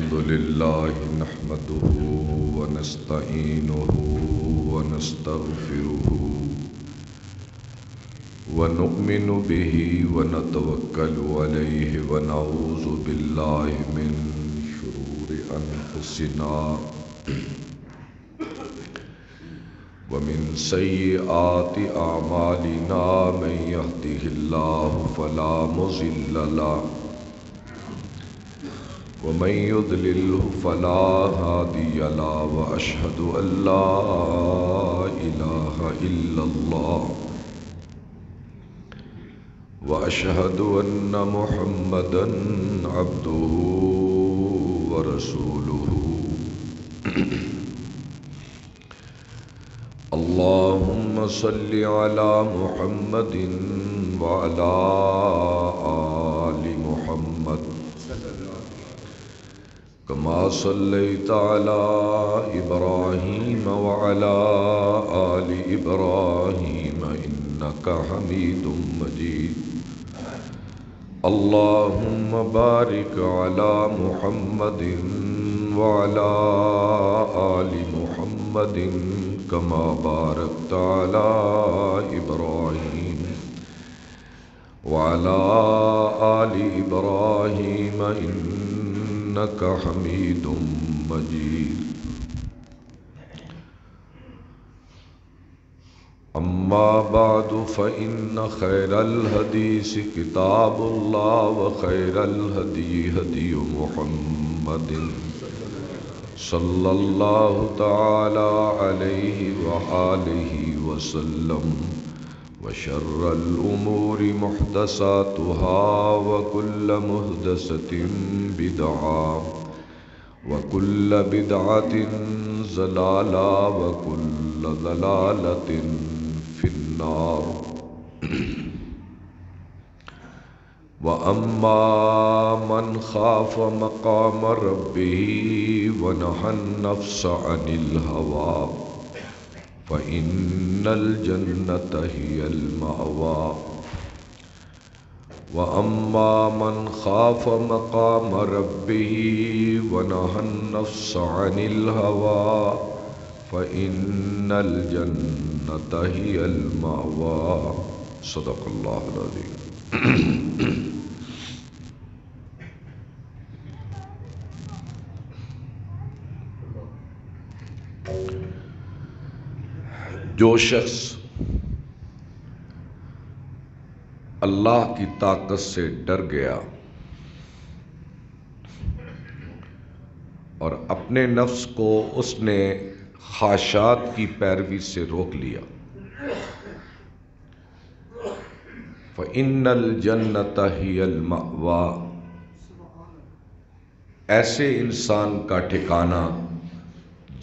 الحمد لله نحمده ونستعينه ونستغفره ونؤمن به ونتوكل عليه ونعوذ بالله من شرور أنفسنا ومن سيئات أعمالنا من يهده الله فلا مضل له ومن يضلله فلا هادي له وأشهد أن لا إله إلا الله وأشهد أن محمدًا عبده ورسوله اللهم صل على محمد وعلى آل محمد كما صليت على إبراهيم وعلى آل إبراهيم إنك حميد مجيد اللهم بارك على محمد وعلى آل محمد كما باركت على إبراهيم وعلى آل إبراهيم إنك حميد مجيد أما بعد فإن خير الحديث كتاب الله وخير الهدي هدي محمد صلى الله تعالى عليه وآله وسلم وشر الأمور محدثاتها وكل محدثة بدعة وكل بدعة ضلالة وكل ضلالة في النار وأما من خاف مقام ربه ونهى النفس عن الهوى فإن الجنة هي المأوى وأما من خاف مقام ربه ونهى النفس عن الهوى فإن الجنة هي المأوى صدق الله العظيم جو شخص اللہ کی طاقت سے ڈر گیا اور اپنے نفس کو اس نے خواہشات کی پیروی سے روک لیا فَإِنَّ الْجَنَّةَ هِيَ الْمَأْوَى ایسے انسان کا ٹھکانہ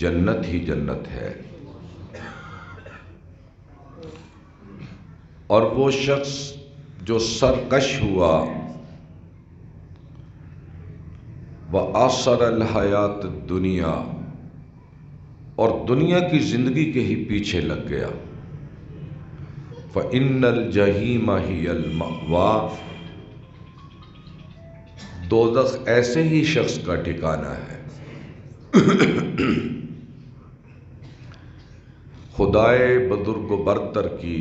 جنت ہی جنت ہے اور وہ شخص جو سرکش ہوا وَآثَرَ الْحَيَاةَ الدُّنْيَا اور دنیا کی زندگی کے ہی پیچھے لگ گیا فَإِنَّ الْجَحِيمَ هِيَ الْمَأْوَى دوزخ ایسے ہی شخص کا ٹھکانہ ہے خدائے بزرگ و برتر کی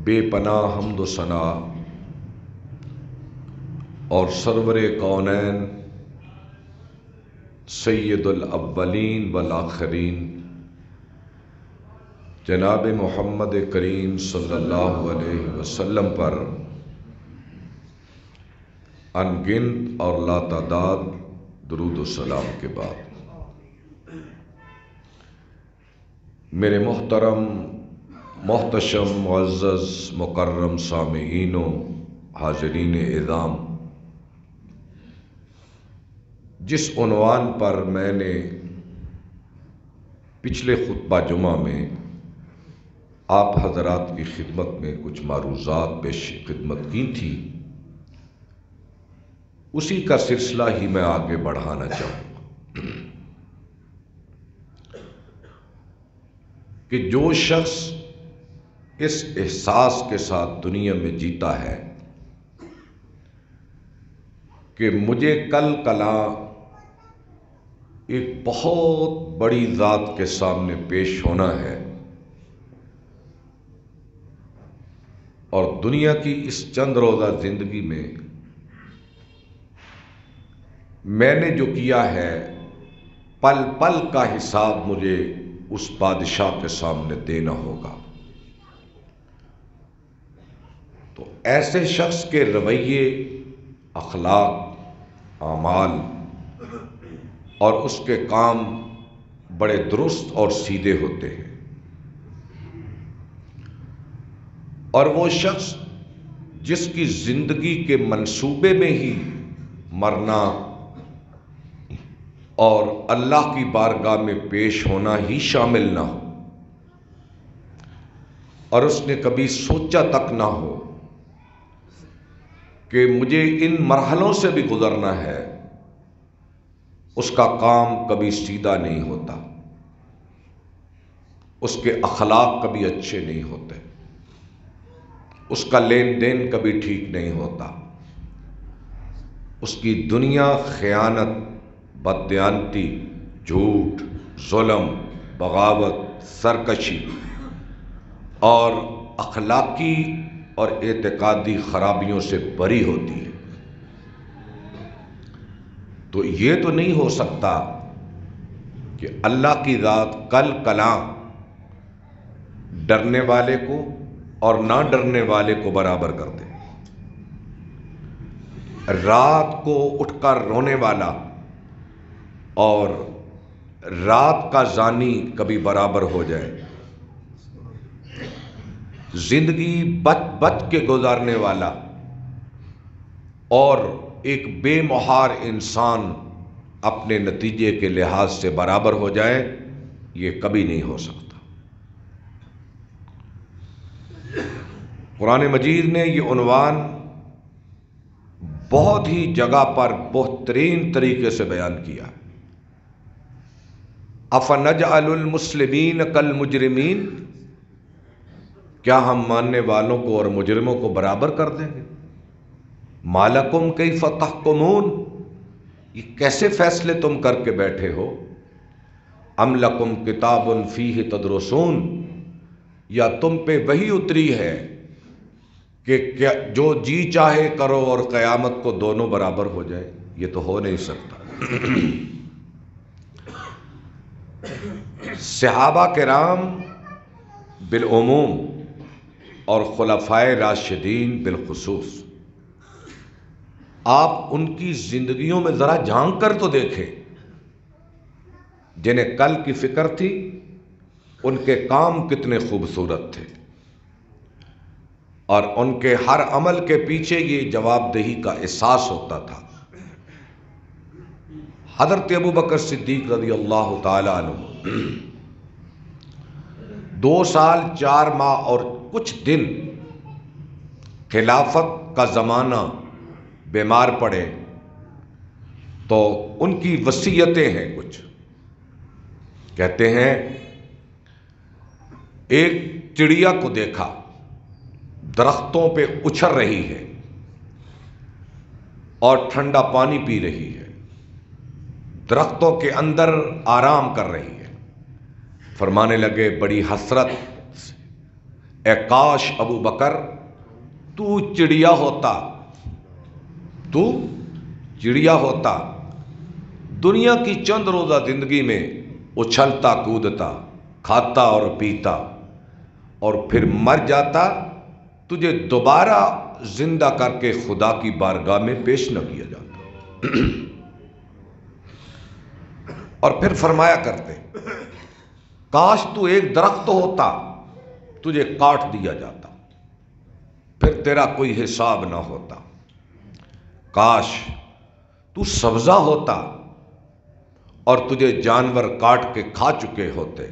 بے پناہ حمد و ثنا اور سرور کونین سید الاولین والآخرین جناب محمد کریم صلی اللہ علیہ وسلم پر ان گنت اور لا تعداد درود و سلام کے بعد میرے محترم محتشم معزز مکرم سامعین و حاضرین اعظام، جس عنوان پر میں نے پچھلے خطبہ جمعہ میں آپ حضرات کی خدمت میں کچھ معروضات پیش خدمت کی تھی، اسی کا سلسلہ ہی میں آگے بڑھانا چاہوں گا کہ جو شخص اس احساس کے ساتھ دنیا میں جیتا ہے کہ مجھے کل کلا ایک بہت بڑی ذات کے سامنے پیش ہونا ہے، اور دنیا کی اس چند روزہ زندگی میں میں نے جو کیا ہے پل پل کا حساب مجھے اس بادشاہ کے سامنے دینا ہوگا۔ تو ایسے شخص کے رویے، اخلاق، اعمال اور اس کے کام بڑے درست اور سیدھے ہوتے ہیں، اور وہ شخص جس کی زندگی کے منصوبے میں ہی مرنا اور اللہ کی بارگاہ میں پیش ہونا ہی شامل نہ ہو، اور اس نے کبھی سوچا تک نہ ہو کہ مجھے ان مرحلوں سے بھی گزرنا ہے، اس کا کام کبھی سیدھا نہیں ہوتا، اس کے اخلاق کبھی اچھے نہیں ہوتے، اس کا لین دین کبھی ٹھیک نہیں ہوتا، اس کی دنیا خیانت، بددیانتی، جھوٹ، ظلم، بغاوت، سرکشی اور اخلاقی اور اعتقادی خرابیوں سے بری ہوتی ہے۔ تو یہ تو نہیں ہو سکتا کہ اللہ کی ذات کل کلاں ڈرنے والے کو اور نہ ڈرنے والے کو برابر کر دے، رات کو اٹھ کر رونے والا اور رات کا زانی کبھی برابر ہو جائے، زندگی بچ بچ کے گزارنے والا اور ایک بے مہار انسان اپنے نتیجے کے لحاظ سے برابر ہو جائے، یہ کبھی نہیں ہو سکتا۔ قرآن مجید نے یہ عنوان بہت ہی جگہ پر بہترین طریقے سے بیان کیا۔ افنجعل المسلمین کالمجرمین، کیا ہم ماننے والوں کو اور مجرموں کو برابر کر دیں گے؟ ما لکم کیف تحکمون، یہ کیسے فیصلے تم کر کے بیٹھے ہو؟ ام لکم کتاب فیہ تدرسون، یا تم پہ وحی اتری ہے کہ جو جی چاہے کرو اور قیامت کو دونوں برابر ہو جائے؟ یہ تو ہو نہیں سکتا۔ صحابہ کرام بالعموم اور خلفائے راشدین بالخصوص، آپ ان کی زندگیوں میں ذرا جھانک کر تو دیکھیں، جنہیں کل کی فکر تھی ان کے کام کتنے خوبصورت تھے، اور ان کے ہر عمل کے پیچھے یہ جواب دہی کا احساس ہوتا تھا۔ حضرت ابوبکر صدیق رضی اللہ تعالی عنہ 2 سال 4 ماہ اور کچھ دن خلافت کا زمانہ بیمار پڑے، تو ان کی وصیتیں ہیں کچھ، کہتے ہیں ایک چڑیا کو دیکھا درختوں پہ اچھل رہی ہے اور ٹھنڈا پانی پی رہی ہے، درختوں کے اندر آرام کر رہی ہے، فرمانے لگے بڑی حسرت، اے کاش ابو بکر تو چڑیا ہوتا، تو چڑیا ہوتا، دنیا کی چند روزہ زندگی میں اچھلتا کودتا، کھاتا اور پیتا، اور پھر مر جاتا، تجھے دوبارہ زندہ کر کے خدا کی بارگاہ میں پیش نہ کیا جاتا۔ اور پھر فرمایا کرتے کاش تو ایک درخت ہوتا، تجھے کاٹ دیا جاتا، پھر تیرا کوئی حساب نہ ہوتا، کاش تو سبزہ ہوتا اور تجھے جانور کاٹ کے کھا چکے ہوتے،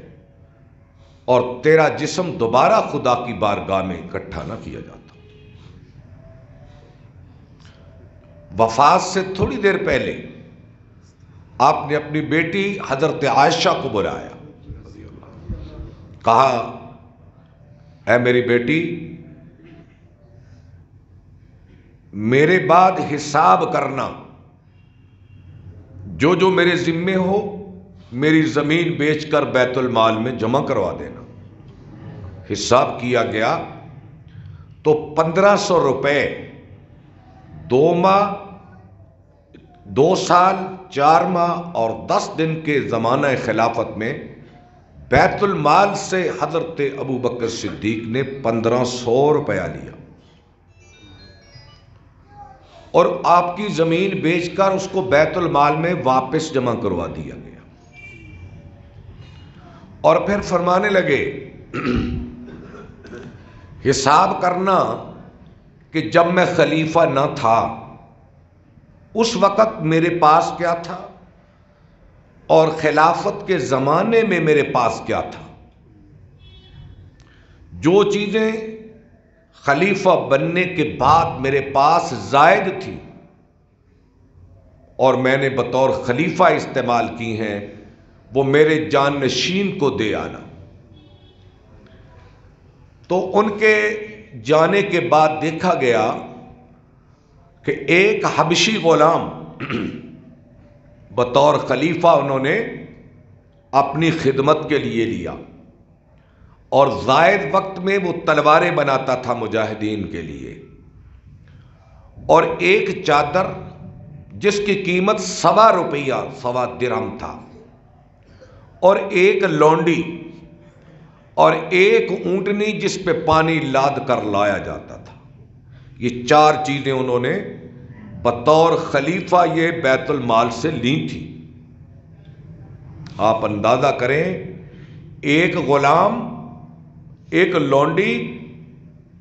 اور تیرا جسم دوبارہ خدا کی بارگاہ میں اکٹھا نہ کیا جاتا۔ وفات سے تھوڑی دیر پہلے آپ نے اپنی بیٹی حضرت عائشہ کو بلایا، کہا اے میری بیٹی، میرے بعد حساب کرنا جو جو میرے ذمے ہو میری زمین بیچ کر بیت المال میں جمع کروا دینا۔ حساب کیا گیا تو 1500 روپے 2 ماہ 2 سال 4 ماہ اور 10 دن کے زمانہ خلافت میں بیت المال سے حضرت ابو بکر صدیق نے 1500 روپیہ لیا اور آپ کی زمین بیچ کر اس کو بیت المال میں واپس جمع کروا دیا گیا۔ اور پھر فرمانے لگے حساب کرنا کہ جب میں خلیفہ نہ تھا اس وقت میرے پاس کیا تھا اور خلافت کے زمانے میں میرے پاس کیا تھا۔ جو چیزیں خلیفہ بننے کے بعد میرے پاس زائد تھی اور میں نے بطور خلیفہ استعمال کی ہیں وہ میرے جانشین کو دے آنا۔ تو ان کے جانے کے بعد دیکھا گیا کہ ایک حبشی غلام بطور خلیفہ انہوں نے اپنی خدمت کے لیے لیا اور زائد وقت میں وہ تلواریں بناتا تھا مجاہدین کے لیے، اور ایک چادر جس کی قیمت 1.25 روپیہ 1.25 درہم تھا، اور ایک لونڈی اور ایک اونٹنی جس پہ پانی لاد کر لایا جاتا تھا۔ یہ 4 چیزیں انہوں نے بطور خلیفہ یہ بیت المال سے لی تھی۔ آپ اندازہ کریں، ایک غلام، ایک لونڈی،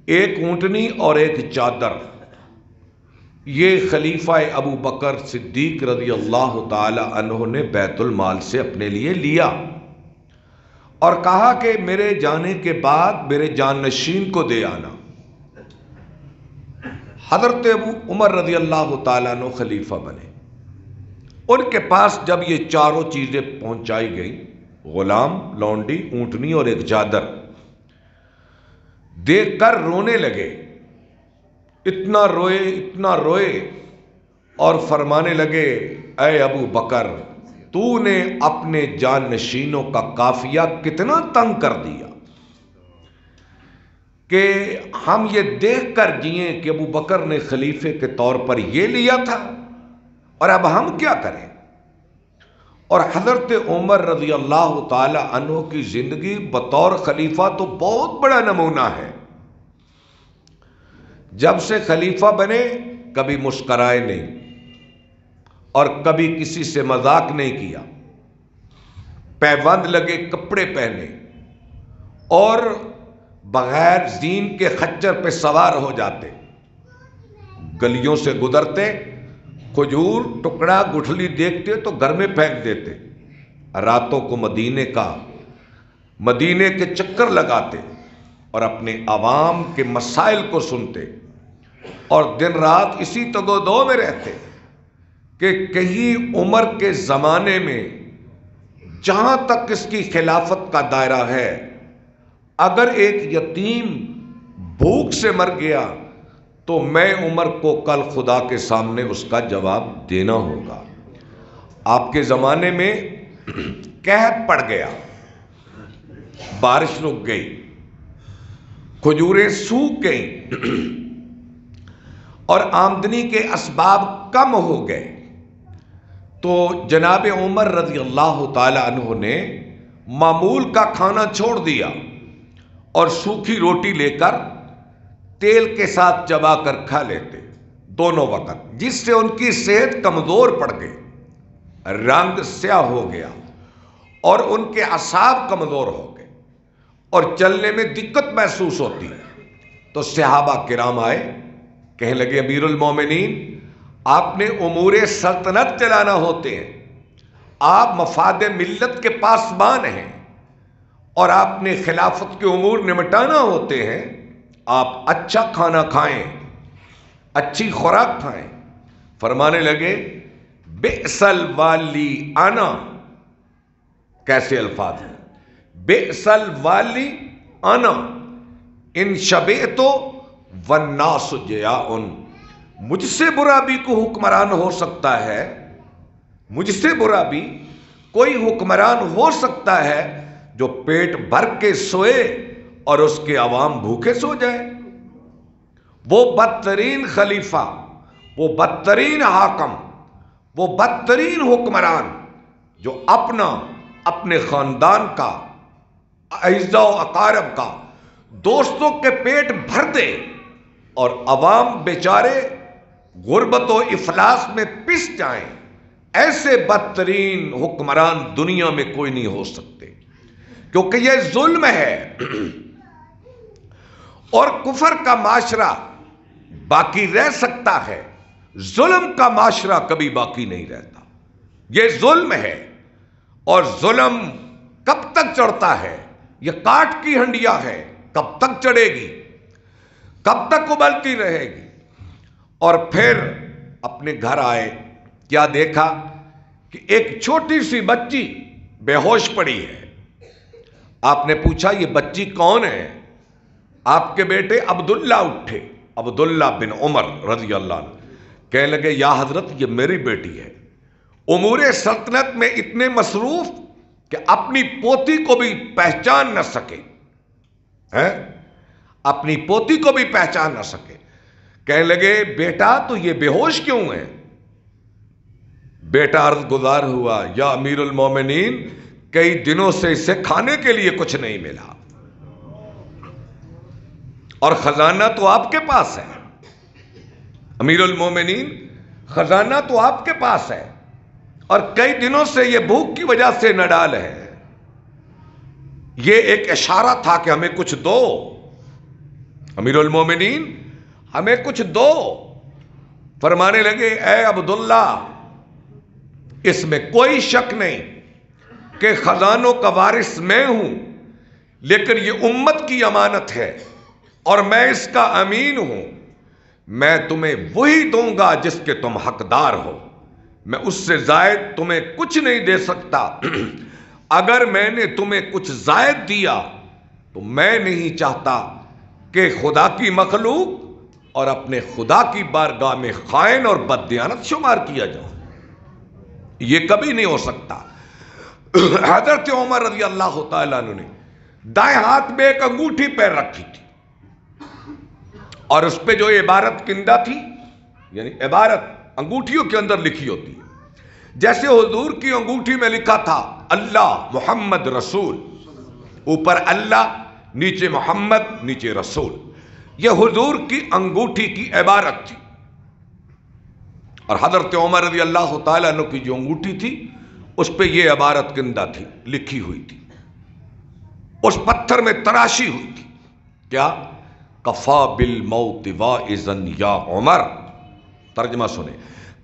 ایک اونٹنی اور ایک چادر، یہ خلیفہ ابو بکر صدیق رضی اللہ تعالی عنہ نے بیت المال سے اپنے لیے لیا اور کہا کہ میرے جانے کے بعد میرے جانشین کو دے آنا۔ حضرت ابو عمر رضی اللہ تعالیٰ عنہ خلیفہ بنے۔ ان کے پاس جب یہ 4 چیزیں پہنچائی گئیں، غلام، لونڈی، اونٹنی اور ایک چادر، دیکھ کر رونے لگے، اتنا روئے اور فرمانے لگے، اے ابو بکر، تو نے اپنے جانشینوں کا قافیہ کتنا تنگ کر دیا کہ ہم یہ دیکھ کر جئیں کہ ابو بکر نے خلیفے کے طور پر یہ لیا تھا اور اب ہم کیا کریں۔ اور حضرت عمر رضی اللہ تعالی عنہ کی زندگی بطور خلیفہ تو بہت بڑا نمونہ ہے۔ جب سے خلیفہ بنے کبھی مسکرائے نہیں اور کبھی کسی سے مذاق نہیں کیا، پیبند لگے کپڑے پہنے اور بغیر زین کے خچر پہ سوار ہو جاتے، گلیوں سے گزرتے، کھجور ٹکڑا گٹھلی دیکھتے تو گھر میں پھینک دیتے، راتوں کو مدینے کے چکر لگاتے اور اپنے عوام کے مسائل کو سنتے اور دن رات اسی تگودو میں رہتے کہ کہیں عمر کے زمانے میں جہاں تک اس کی خلافت کا دائرہ ہے، اگر ایک یتیم بھوک سے مر گیا تو میں عمر کو کل خدا کے سامنے اس کا جواب دینا ہوگا۔ آپ کے زمانے میں قحط پڑ گیا، بارش رک گئی، کھجوریں سوکھ گئیں اور آمدنی کے اسباب کم ہو گئے، تو جناب عمر رضی اللہ تعالی عنہ نے معمول کا کھانا چھوڑ دیا اور سوکھی روٹی لے کر تیل کے ساتھ چبا کر کھا لیتے دونوں وقت، جس سے ان کی صحت کمزور پڑ گئی، رنگ سیاہ ہو گیا اور ان کے اعصاب کمزور ہو گئے اور چلنے میں دقت محسوس ہوتی۔ تو صحابہ کرام آئے، کہنے لگے امیر المومنین، آپ نے امور سلطنت چلانا ہوتے ہیں، آپ مفاد ملت کے پاسبان ہیں اور آپ نے خلافت کے امور نمٹانا ہوتے ہیں، آپ اچھا کھانا کھائیں، اچھی خوراک کھائیں۔ فرمانے لگے بئس الوالی انا، کیسے الفاظ ہیں، بئس الوالی انا ان شبعت والناس جیاع، مجھ سے برا بھی کو حکمران ہو سکتا ہے، مجھ سے برا بھی کوئی حکمران ہو سکتا ہے جو پیٹ بھر کے سوئے اور اس کے عوام بھوکے سو جائے؟ وہ بدترین خلیفہ، وہ بدترین حاکم، وہ بدترین حکمران جو اپنے خاندان کا، اعزاء و اقارب کا، دوستوں کے پیٹ بھر دے اور عوام بیچارے غربت و افلاس میں پس جائیں، ایسے بدترین حکمران دنیا میں کوئی نہیں ہو سکتے، کیونکہ یہ ظلم ہے۔ اور کفر کا معاشرہ باقی رہ سکتا ہے، ظلم کا معاشرہ کبھی باقی نہیں رہتا۔ یہ ظلم ہے، اور ظلم کب تک چڑھتا ہے؟ یہ کاٹ کی ہنڈیا ہے، کب تک چڑھے گی، کب تک ابلتی رہے گی؟ اور پھر اپنے گھر آئے، کیا دیکھا کہ ایک چھوٹی سی بچی بے ہوش پڑی ہے۔ آپ نے پوچھا یہ بچی کون ہے؟ آپ کے بیٹے عبداللہ اٹھے، عبداللہ بن عمر رضی اللہ عنہ، کہنے لگے یا حضرت یہ میری بیٹی ہے، امور سلطنت میں اتنے مصروف کہ اپنی پوتی کو بھی پہچان نہ سکے، اپنی پوتی کو بھی پہچان نہ سکے۔ کہنے لگے بیٹا تو یہ بے ہوش کیوں ہے؟ بیٹا عرض گزار ہوا یا امیر المومنین کئی دنوں سے اسے کھانے کے لیے کچھ نہیں ملا، اور خزانہ تو آپ کے پاس ہے امیر المومنین، خزانہ تو آپ کے پاس ہے، اور کئی دنوں سے یہ بھوک کی وجہ سے نڈال ہے۔ یہ ایک اشارہ تھا کہ ہمیں کچھ دو امیر المومنین، ہمیں کچھ دو۔ فرمانے لگے اے عبداللہ، اس میں کوئی شک نہیں کہ خزانوں کا وارث میں ہوں، لیکن یہ امت کی امانت ہے اور میں اس کا امین ہوں۔ میں تمہیں وہی دوں گا جس کے تم حقدار ہو، میں اس سے زائد تمہیں کچھ نہیں دے سکتا۔ اگر میں نے تمہیں کچھ زائد دیا تو میں نہیں چاہتا کہ خدا کی مخلوق اور اپنے خدا کی بارگاہ میں خائن اور بددیانت شمار کیا جاؤ، یہ کبھی نہیں ہو سکتا۔ حضرت عمر رضی اللہ تعالیٰ عنہ نے دائیں ہاتھ میں ایک انگوٹھی پیر رکھی تھی، اور اس پہ جو عبارت کندہ تھی، یعنی عبارت انگوٹھیوں کے اندر لکھی ہوتی ہے، جیسے حضور کی انگوٹھی میں لکھا تھا اللہ محمد رسول، اوپر اللہ، نیچے محمد، نیچے رسول، یہ حضور کی انگوٹھی کی عبارت تھی۔ اور حضرت عمر رضی اللہ تعالیٰ عنہ کی جو انگوٹھی تھی اس پہ یہ عبارت کندہ تھی، لکھی ہوئی تھی، اس پتھر میں تراشی ہوئی تھی، کیا؟ کفا بالموت واعظا یا عمر۔ ترجمہ سنیں،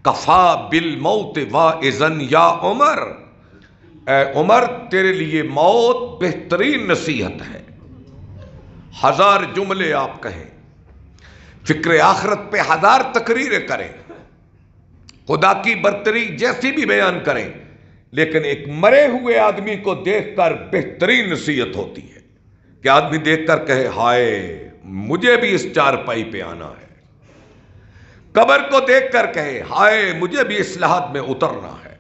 کفا بالموت واعظا یا عمر، اے عمر تیرے لیے موت بہترین نصیحت ہے۔ ہزار جملے آپ کہیں، فکر آخرت پہ ہزار تقریریں کریں، خدا کی برتری جیسی بھی بیان کریں، لیکن ایک مرے ہوئے آدمی کو دیکھ کر بہترین نصیحت ہوتی ہے کہ آدمی دیکھ کر کہے ہائے مجھے بھی اس چارپائی پہ آنا ہے، قبر کو دیکھ کر کہے ہائے مجھے بھی اصلاحات میں اترنا ہے،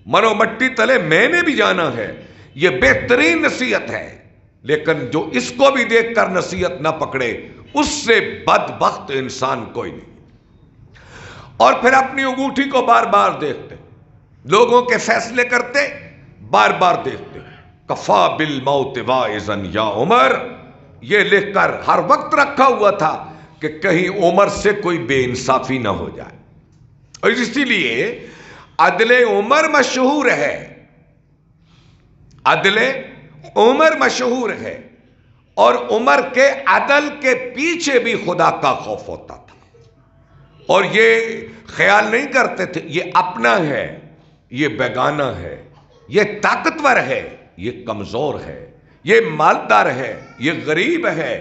منو مٹی تلے میں نے بھی جانا ہے، یہ بہترین نصیحت ہے۔ لیکن جو اس کو بھی دیکھ کر نصیحت نہ پکڑے اس سے بدبخت انسان کوئی نہیں۔ اور پھر اپنی انگوٹھی کو بار بار دیکھتے، لوگوں کے فیصلے کرتے، بار بار دیکھتے، کفا بالموت واعظا یا عمر، یہ لکھ کر ہر وقت رکھا ہوا تھا کہ کہیں عمر سے کوئی بے انصافی نہ ہو جائے۔ اور اسی لیے عدل عمر مشہور ہے، عدل عمر مشہور ہے، اور عمر کے عدل کے پیچھے بھی خدا کا خوف ہوتا تھا، اور یہ خیال نہیں کرتے تھے یہ اپنا ہے، یہ بیگانہ ہے، یہ طاقتور ہے، یہ کمزور ہے، یہ مالدار ہے، یہ غریب ہے،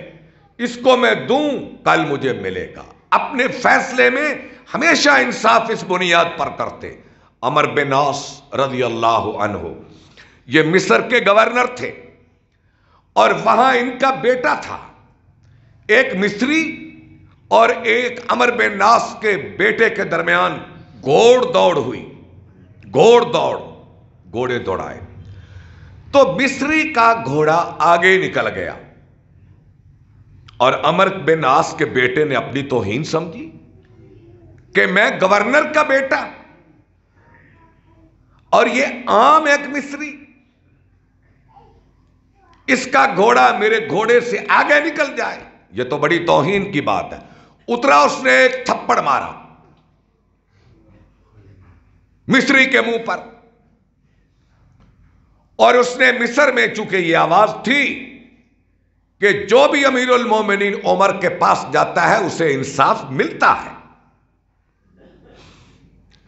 اس کو میں دوں کل مجھے ملے گا۔ اپنے فیصلے میں ہمیشہ انصاف اس بنیاد پر کرتے۔ عمر بن عاص رضی اللہ عنہ یہ مصر کے گورنر تھے، اور وہاں ان کا بیٹا تھا، ایک مصری اور ایک عمر بن عاص کے بیٹے کے درمیان گھوڑ دوڑ ہوئی، گھوڑ دوڑ، گھوڑے دوڑائے تو مصری کا گھوڑا آگے نکل گیا اور عمرو بن عاص کے بیٹے نے اپنی توہین سمجھی کہ میں گورنر کا بیٹا اور یہ عام ایک مصری، اس کا گھوڑا میرے گھوڑے سے آگے نکل جائے، یہ تو بڑی توہین کی بات ہے۔ اترا، اس نے ایک تھپڑ مارا مصری کے منہ پر، اور اس نے مصر میں چونکہ یہ آواز تھی کہ جو بھی امیر المومنین عمر کے پاس جاتا ہے اسے انصاف ملتا ہے،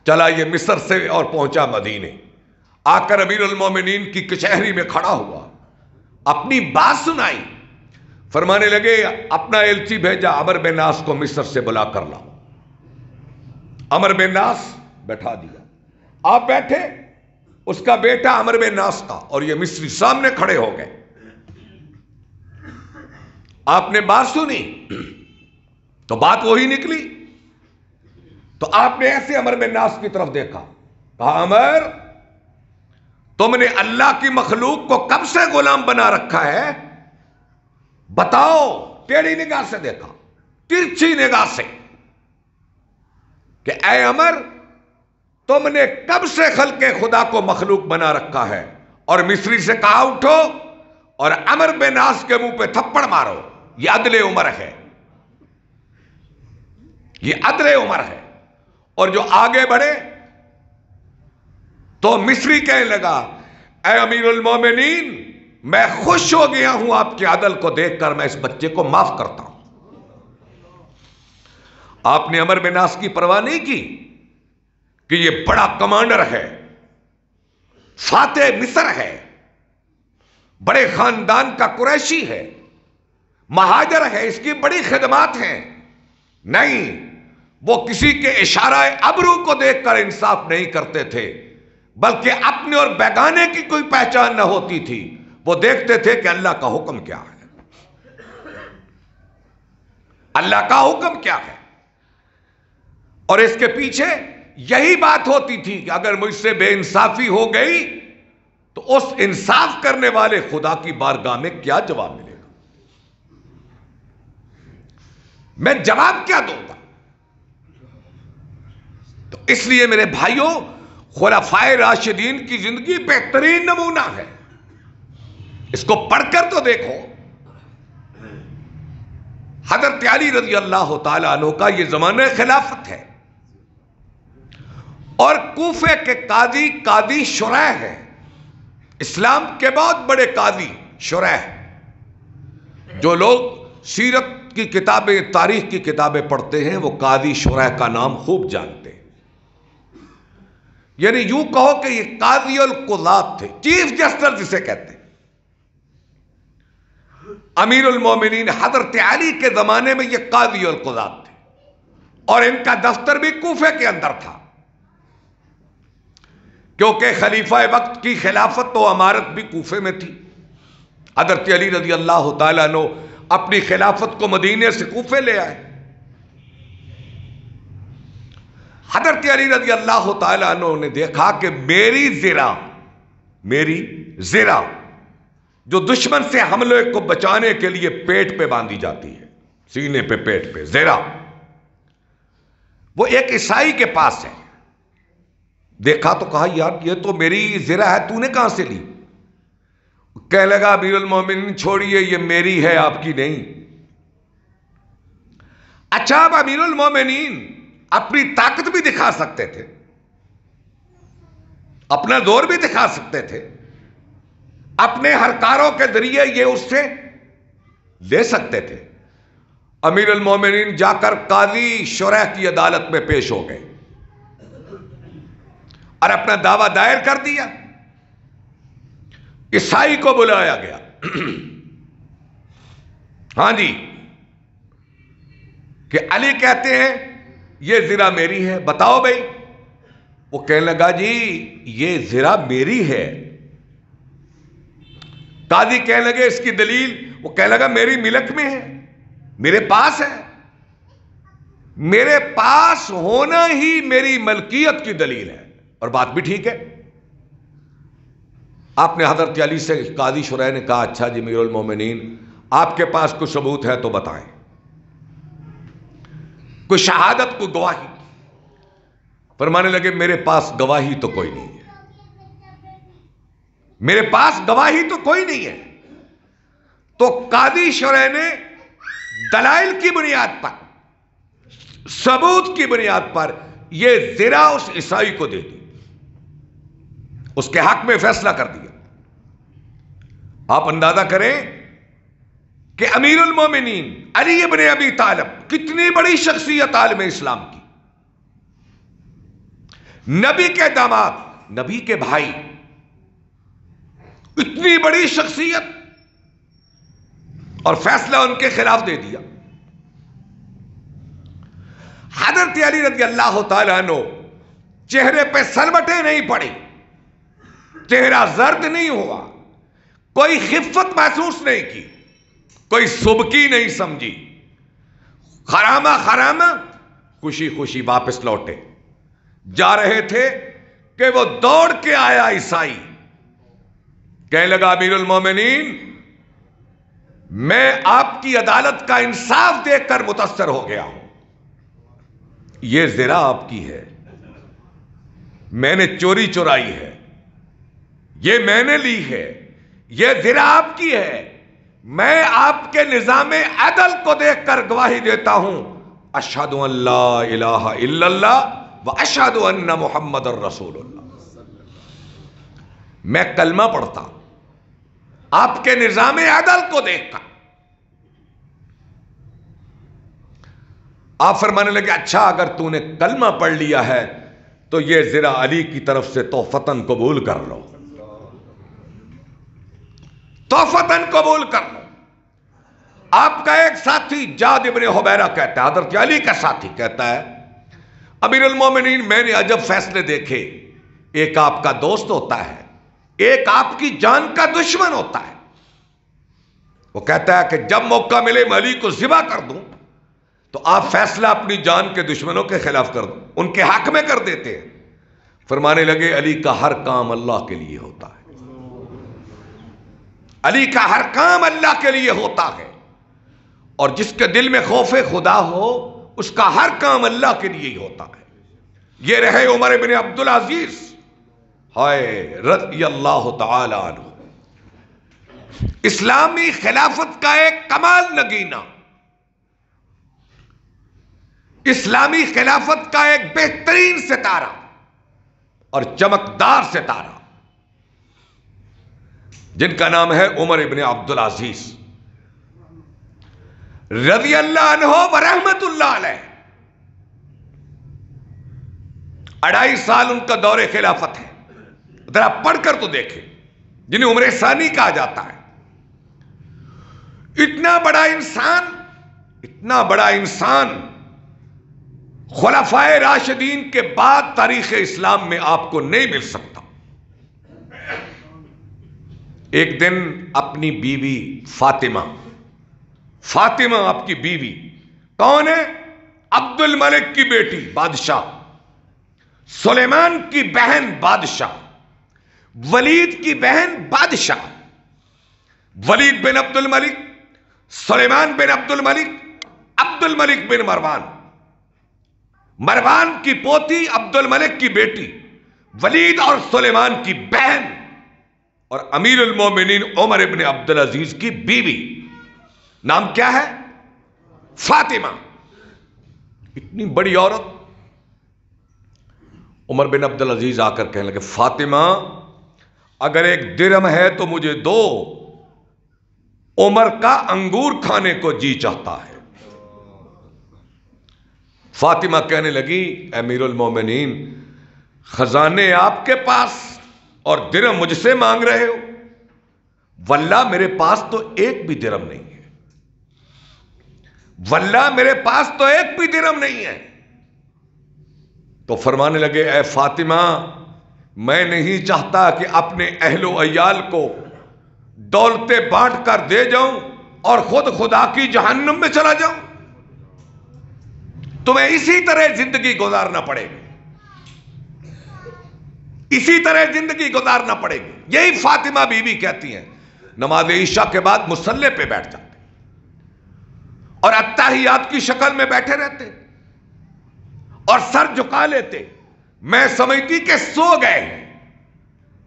چلا یہ مصر سے اور پہنچا مدینے، آ کر امیر المومنین کی کچہری میں کھڑا ہوا، اپنی بات سنائی، فرمانے لگے اپنا ایلچی بھیجا، عمرو بن عاص کو مصر سے بلا کر لاؤ۔ عمرو بن عاص بیٹھا دیا، آپ بیٹھے، اس کا بیٹا عمرو بن عاص کا اور یہ مصری سامنے کھڑے ہو گئے۔ آپ نے بات سنی تو بات وہی نکلی، تو آپ نے ایسے عمرو بن عاص کی طرف دیکھا، کہا عمر تم نے اللہ کی مخلوق کو کب سے غلام بنا رکھا ہے؟ بتاؤ۔ ٹیڑھی نگاہ سے دیکھا، ترچھی نگاہ سے، کہ اے عمر تم نے کب سے خلق خدا کو مخلوق بنا رکھا ہے؟ اور مصری سے کہا اٹھو اور عمرو بن عاص کے منہ پہ تھپڑ مارو، یہ عدل عمر ہے، یہ عدل عمر ہے۔ اور جو آگے بڑھے تو مصری کہنے لگا اے امیر المومنین میں خوش ہو گیا ہوں آپ کے عدل کو دیکھ کر، میں اس بچے کو معاف کرتا ہوں۔ آپ نے عمرو بن عاص کی پرواہ نہیں کی کہ یہ بڑا کمانڈر ہے، فاتح مصر ہے، بڑے خاندان کا قریشی ہے، مہاجر ہے، اس کی بڑی خدمات ہیں۔ نہیں، وہ کسی کے اشارہ ابرو کو دیکھ کر انصاف نہیں کرتے تھے، بلکہ اپنے اور بیگانے کی کوئی پہچان نہ ہوتی تھی، وہ دیکھتے تھے کہ اللہ کا حکم کیا ہے، اللہ کا حکم کیا ہے۔ اور اس کے پیچھے یہی بات ہوتی تھی کہ اگر مجھ سے بے انصافی ہو گئی تو اس انصاف کرنے والے خدا کی بارگاہ میں کیا جواب ملے گا، میں جواب کیا دوں گا؟ تو اس لیے میرے بھائیوں، خلفائے راشدین کی زندگی بہترین نمونہ ہے، اس کو پڑھ کر تو دیکھو۔ حضرت علی رضی اللہ تعالیٰ عنہ کا یہ زمانہ خلافت ہے، اور کوفے کے قاضی شریح ہے، اسلام کے بہت بڑے قاضی شریح۔ جو لوگ سیرت کی کتابیں، تاریخ کی کتابیں پڑھتے ہیں وہ قاضی شریح کا نام خوب جانتے ہیں، یعنی یوں کہو کہ یہ قاضی القضات تھے، چیف جسٹس جسے کہتے ہیں۔ امیر المومنین حضرت علی کے زمانے میں یہ قاضی القضات تھے، اور ان کا دفتر بھی کوفے کے اندر تھا، کیونکہ خلیفہ وقت کی خلافت و امارت بھی کوفے میں تھی۔ حضرت علی رضی اللہ تعالیٰ عنہ اپنی خلافت کو مدینے سے کوفے لے آئے۔ حضرت علی رضی اللہ تعالیٰ عنہ نے دیکھا کہ میری زرہ جو دشمن سے حملے کو بچانے کے لیے پیٹ پہ باندھی جاتی ہے، سینے پہ، پیٹ پہ، زرہ، وہ ایک عیسائی کے پاس ہے۔ دیکھا تو کہا یار یہ تو میری زرہ ہے، تو نے کہاں سے لی؟ کہنے لگا امیر المومنین چھوڑیے، یہ میری ہے، آپ کی نہیں۔ اچھا، اب امیر المومنین اپنی طاقت بھی دکھا سکتے تھے، اپنا زور بھی دکھا سکتے تھے، اپنے ہرکاروں کے ذریعے یہ اس سے لے سکتے تھے۔ امیر المومنین جا کر قاضی شریح کی عدالت میں پیش ہو گئے اور اپنا دعویٰ دائر کر دیا۔ عیسائی کو بلایا گیا، ہاں جی، کہ علی کہتے ہیں یہ زرہ میری ہے، بتاؤ بھائی۔ وہ کہنے لگا جی یہ زرہ میری ہے۔ قاضی کہنے لگے اس کی دلیل؟ وہ کہنے لگا میری ملک میں ہے، میرے پاس ہے، میرے پاس ہونا ہی میری ملکیت کی دلیل ہے۔ اور بات بھی ٹھیک ہے. آپ نے حضرت علی سے قاضی شرح نے کہا اچھا جی امیر المومنین آپ کے پاس کوئی ثبوت ہے تو بتائیں, کوئی شہادت, کوئی گواہی. فرمانے لگے میرے پاس گواہی تو کوئی نہیں ہے, میرے پاس گواہی تو کوئی نہیں ہے. تو قاضی شرح نے دلائل کی بنیاد پر, ثبوت کی بنیاد پر یہ زرہ اس عیسائی کو دے دی, اس کے حق میں فیصلہ کر دیا. آپ اندازہ کریں کہ امیر المومنین علی ابن ابی طالب کتنی بڑی شخصیت عالم اسلام کی, نبی کے داماد, نبی کے بھائی, اتنی بڑی شخصیت, اور فیصلہ ان کے خلاف دے دیا. حضرت علی رضی اللہ تعالیٰ عنہ چہرے پہ سلوٹیں نہیں پڑی, چہرہ زرد نہیں ہوا, کوئی خفت محسوس نہیں کی, کوئی سبکی نہیں سمجھی, خرامہ خرامہ خوشی خوشی واپس لوٹے. جا رہے تھے کہ وہ دوڑ کے آیا عیسائی, کہنے لگا امیر المومنین میں آپ کی عدالت کا انصاف دیکھ کر متاثر ہو گیا ہوں. یہ زرہ آپ کی ہے, میں نے چوری چورائی ہے, یہ میں نے لی ہے, یہ زرہ آپ کی ہے. میں آپ کے نظام عدل کو دیکھ کر گواہی دیتا ہوں اشہد ان لا الہ الا اللہ و اشہد ان محمد الرسول اللہ. میں کلمہ پڑھتا ہوں آپ کے نظام عدل کو دیکھ کر. آپ فرمانے لگے اچھا اگر تو نے کلمہ پڑھ لیا ہے تو یہ زرہ علی کی طرف سے تحفتاً قبول کر لو, تحفتاً قبول کر لو. آپ کا ایک ساتھی جاد ابن حبیرہ کہتا ہے, حضرت علی کا ساتھی کہتا ہے امیر المومنین میں نے عجب فیصلے دیکھے, ایک آپ کا دوست ہوتا ہے, ایک آپ کی جان کا دشمن ہوتا ہے. وہ کہتا ہے کہ جب موقع ملے میں علی کو ذبح کر دوں تو آپ فیصلہ اپنی جان کے دشمنوں کے خلاف کر دو, ان کے حق میں کر دیتے ہیں. فرمانے لگے علی کا ہر کام اللہ کے لیے ہوتا ہے, علی کا ہر کام اللہ کے لیے ہوتا ہے, اور جس کے دل میں خوف خدا ہو اس کا ہر کام اللہ کے لیے ہی ہوتا ہے. یہ رہے عمر بن عبدالعزیز ہائے رضی اللہ تعالی عنہ, اسلامی خلافت کا ایک کمال نگینہ, اسلامی خلافت کا ایک بہترین ستارہ اور چمکدار ستارہ, جن کا نام ہے عمر ابن عبدالعزیز رضی اللہ عنہ و رحمت اللہ علیہ. 2.5 سال ان کا دور خلافت ہے, ذرا پڑھ کر تو دیکھیں, جنہیں عمر ثانی کہا جاتا ہے. اتنا بڑا انسان, اتنا بڑا انسان خلفائے راشدین کے بعد تاریخ اسلام میں آپ کو نہیں مل سکتا. ایک دن اپنی بیوی فاطمہ آپ کی بیوی کون ہے؟ عبد الملک کی بیٹی بادشاہ, سلیمان کی بہن بادشاہ, ولید کی بہن بادشاہ, ولید بن عبد الملک, سلیمان بن عبد الملک بن مروان, مروان کی پوتی عبد الملک کی بیٹی, ولید اور سلیمان کی بہن, اور امیر المومنین عمر ابن عبدالعزیز کی بیوی. نام کیا ہے؟ فاطمہ. اتنی بڑی عورت. عمر بن عبدالعزیز آ کر کہنے لگے فاطمہ اگر 1 درہم ہے تو مجھے دو, عمر کا انگور کھانے کو جی چاہتا ہے. فاطمہ کہنے لگی امیر المومنین خزانے آپ کے پاس اور درہم مجھ سے مانگ رہے ہو؟ واللہ میرے پاس تو 1 بھی درہم نہیں ہے, واللہ میرے پاس تو 1 بھی درہم نہیں ہے. تو فرمانے لگے اے فاطمہ میں نہیں چاہتا کہ اپنے اہل و عیال کو دولتیں بانٹ کر دے جاؤں اور خود خدا کی جہنم میں چلا جاؤں, تمہیں اسی طرح زندگی گزارنا پڑے گی. اسی طرح زندگی گزارنا پڑے گی. یہی فاطمہ بی بی کہتی ہیں. نماز عشاء کے بعد مصلی پہ بیٹھ جاتے اور اتحیات کی شکل میں بیٹھے رہتے اور سر جھکا لیتے. میں سمجھتی کہ سو گئے ہیں.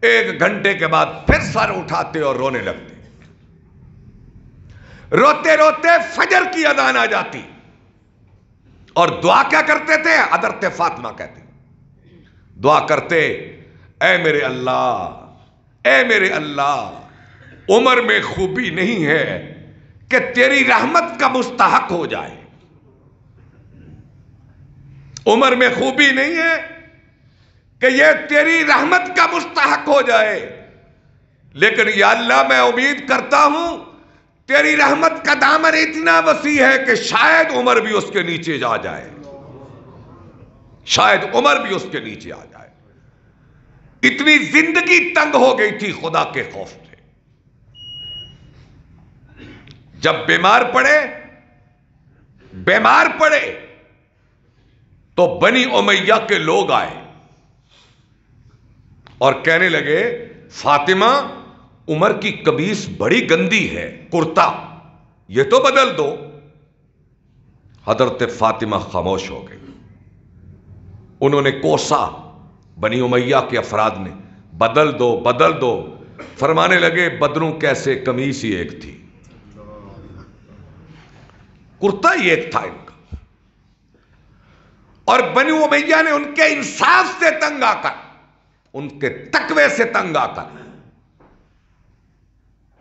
1 گھنٹے کے بعد پھر سر اٹھاتے اور رونے لگتے. روتے روتے فجر کی اذان آ جاتی اور دعا کیا کرتے تھے؟ حضرت فاطمہ کہتی دعا کرتے، اے میرے اللہ، اے میرے اللہ، عمر میں خوبی نہیں ہے کہ تیری رحمت کا مستحق ہو جائے. عمر میں خوبی نہیں ہے کہ یہ تیری رحمت کا مستحق ہو جائے، لیکن یا اللہ میں امید کرتا ہوں تیری رحمت کا دامن اتنا وسیع ہے کہ شاید عمر بھی اس کے نیچے جا جائے، شاید عمر بھی اس کے نیچے آ جائے. اتنی زندگی تنگ ہو گئی تھی خدا کے خوف سے. جب بیمار پڑے تو بنی امیہ کے لوگ آئے اور کہنے لگے، فاطمہ، عمر کی قمیص بڑی گندی ہے، کرتا یہ تو بدل دو. حضرت فاطمہ خاموش ہو گئی. انہوں نے کوسا بنی امیہ کے افراد نے، بدل دو بدل دو. فرمانے لگے، بدلوں کیسے، قمیص ہی ایک تھی، کرتا ہی ایک تھا ان کا. اور بنی امیہ نے ان کے انصاف سے تنگ آ کر، ان کے تقوی سے تنگ آ کر،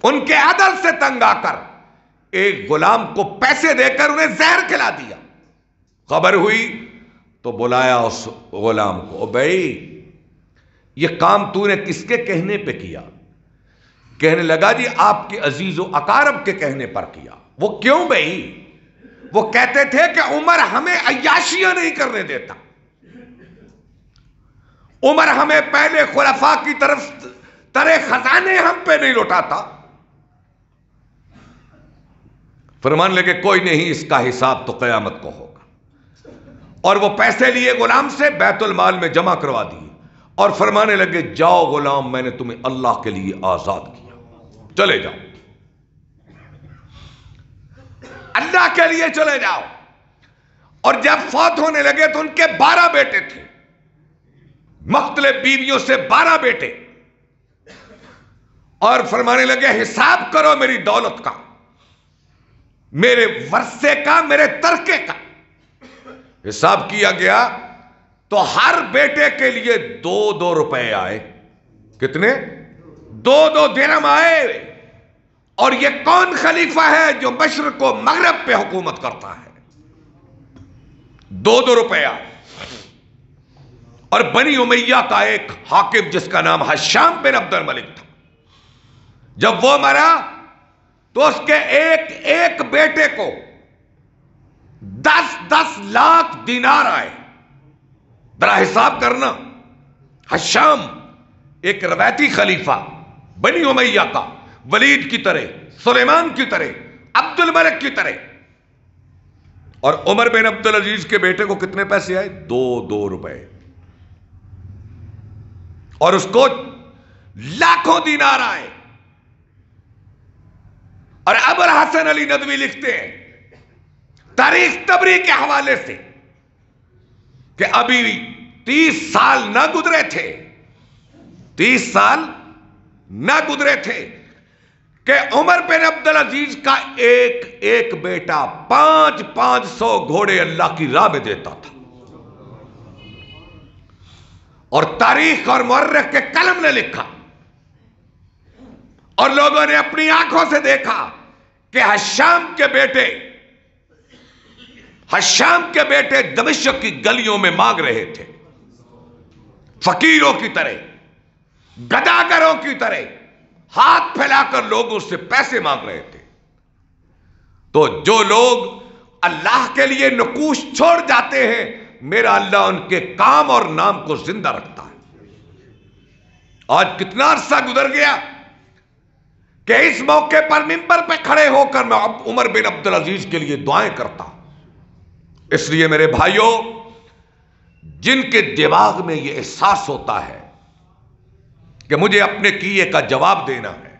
ان کے عدل سے تنگ آ کر ایک غلام کو پیسے دے کر انہیں زہر کھلا دیا. خبر ہوئی تو بلایا اس غلام کو، بھائی یہ کام تو نے کس کے کہنے پہ کیا؟ کہنے لگا، جی آپ کے عزیز و اقارب کے کہنے پر کیا. وہ کیوں بھائی؟ وہ کہتے تھے کہ عمر ہمیں عیاشیاں نہیں کرنے دیتا، عمر ہمیں پہلے خلفاء کی طرف ترے خزانے ہم پہ نہیں لوٹاتا. فرمان لگے، کوئی نہیں، اس کا حساب تو قیامت کو ہوگا. اور وہ پیسے لیے غلام سے، بیت المال میں جمع کروا دیے اور فرمانے لگے، جاؤ غلام، میں نے تمہیں اللہ کے لیے آزاد کیا، چلے جاؤ، اللہ کے لیے چلے جاؤ. اور جب فوت ہونے لگے تو ان کے 12 بیٹے تھے، مختلف بیویوں سے 12 بیٹے. اور فرمانے لگے، حساب کرو میری دولت کا، میرے ورثے کا، میرے ترکے کا. حساب کیا گیا تو ہر بیٹے کے لیے 2 روپے آئے. کتنے؟ 2 درہم آئے. اور یہ کون خلیفہ ہے جو مشرق و مغرب پہ حکومت کرتا ہے؟ 2 روپے آئے. اور بنی امیہ کا ایک حاکم جس کا نام ہشام بن عبد الملک تھا، جب وہ مرا تو اس کے ایک بیٹے کو 10 لاکھ دینار آئے. ذرا حساب کرنا. ہشام ایک روایتی خلیفہ بنی امیہ کا، ولید کی طرح، سلیمان کی طرح، عبد الملک کی طرح. اور عمر بن عبد العزیز کے بیٹے کو کتنے پیسے آئے؟ 2 روپے. اور اس کو لاکھوں دینار آئے. اور ابو الحسن علی ندوی لکھتے ہیں تاریخ تبری کے حوالے سے کہ ابھی 30 سال نہ گزرے تھے، 30 سال نہ گزرے تھے کہ عمر بن عبد العزیز کا ایک بیٹا 500 گھوڑے اللہ کی راہ میں دیتا تھا. اور تاریخ اور مورخ کے قلم نے لکھا اور لوگوں نے اپنی آنکھوں سے دیکھا کہ ہشام کے بیٹے دمشق کی گلیوں میں مانگ رہے تھے، فقیروں کی طرح، گداگروں کی طرح ہاتھ پھیلا کر لوگوں سے پیسے مانگ رہے تھے. تو جو لوگ اللہ کے لیے نقوش چھوڑ جاتے ہیں، میرا اللہ ان کے کام اور نام کو زندہ رکھتا ہے. آج کتنا عرصہ گزر گیا کہ اس موقع پر منبر پہ کھڑے ہو کر میں عمر بن عبد العزیز کے لیے دعائیں کرتا ہوں. اس لیے میرے بھائیوں، جن کے دماغ میں یہ احساس ہوتا ہے کہ مجھے اپنے کیے کا جواب دینا ہے،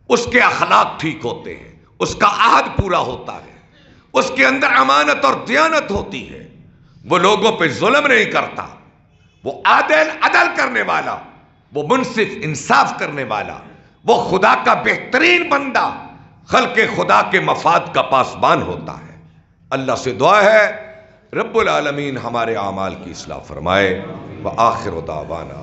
اس کے اخلاق ٹھیک ہوتے ہیں، اس کا عہد پورا ہوتا ہے، اس کے اندر امانت اور دیانت ہوتی ہے، وہ لوگوں پہ ظلم نہیں کرتا، وہ عدل کرنے والا، وہ منصف انصاف کرنے والا، وہ خدا کا بہترین بندہ، خلق خدا کے مفاد کا پاسبان ہوتا ہے۔ اللہ سے دعا ہے رب العالمین ہمارے اعمال کی اصلاح فرمائے۔ وآخر دعوانا